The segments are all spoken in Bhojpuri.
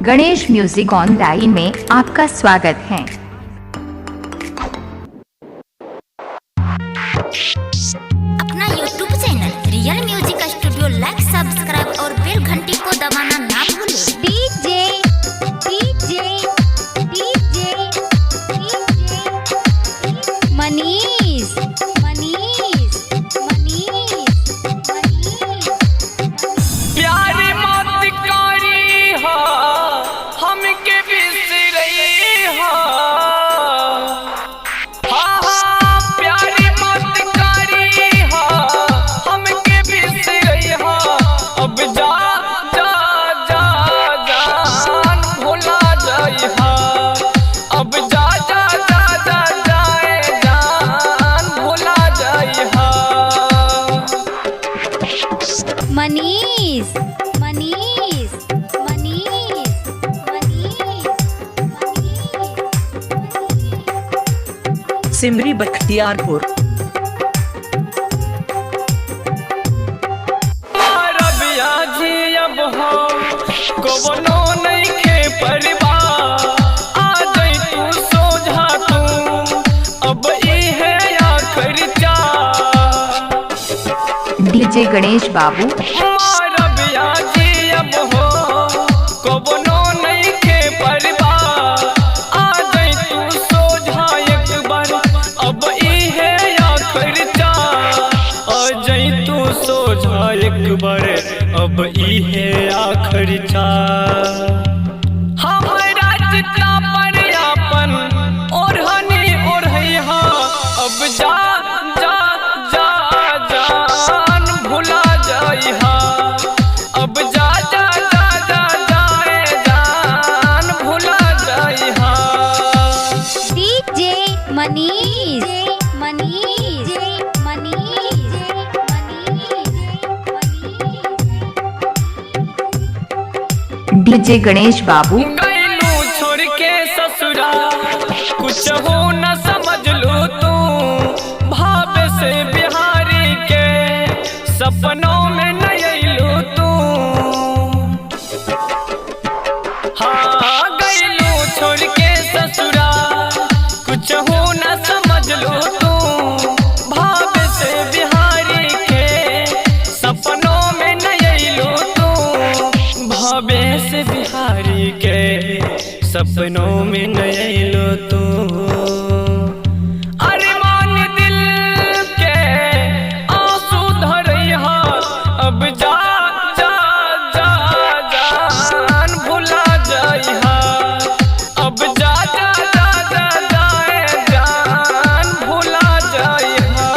गणेश म्यूजिक ऑनलाइन में आपका स्वागत है। अपना YouTube channel real music studio like, subscribe और बेल घंटी को दबाना ना भूलें। डीजे मनीष प्यारी मत करी हो हमके बिसरई हो। हाँ प्यारी मत करी हो हमके बिसरई हो। अब जा जा जा जान भुला जाई हो। अब जा जा जा जा जाए जान भुला जाई हो। मनीष सिमरी बख्तियारपुर। अब हो कवनो नहीं के परिवार आ जाई तू सोझा तू। अब इहे आखिर चा डीजे गणेश बाबू। अब हो कवनो नहीं के परिवार आ जाई तू सोझा एक बार। अब इहे आखिर चा आ जाई तू सोझा एक बार। अब इहे आखिर चा हमरा जितना पर अपन ओढ़नी ओढ़ई हो। अब जा जा जा जान भुला जाई हो। अब जा जा जा जा जाए जान भुला जाई हो। डीजे मनीष डीजे गणेश बाबू। गैलू छोड़ के ससुरा कुछ हो न समझ लो तू। भाव से बिहारी के सपनों में न अइलू तू। हाँ गैलू छोड़ के ससुरा कुछ हो न समझ लो तू। भाव से बिहारी के सपनों में न अइलू तू। भावे से बिहारी के सपनों में न अइलो तू। अरमान दिल के आंसू धरई हो। अब जा जा जा जान भुला जाई हो। अब जा जा जा जा जाए जान भुला जाई हो।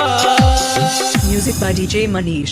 Music by DJ Manish.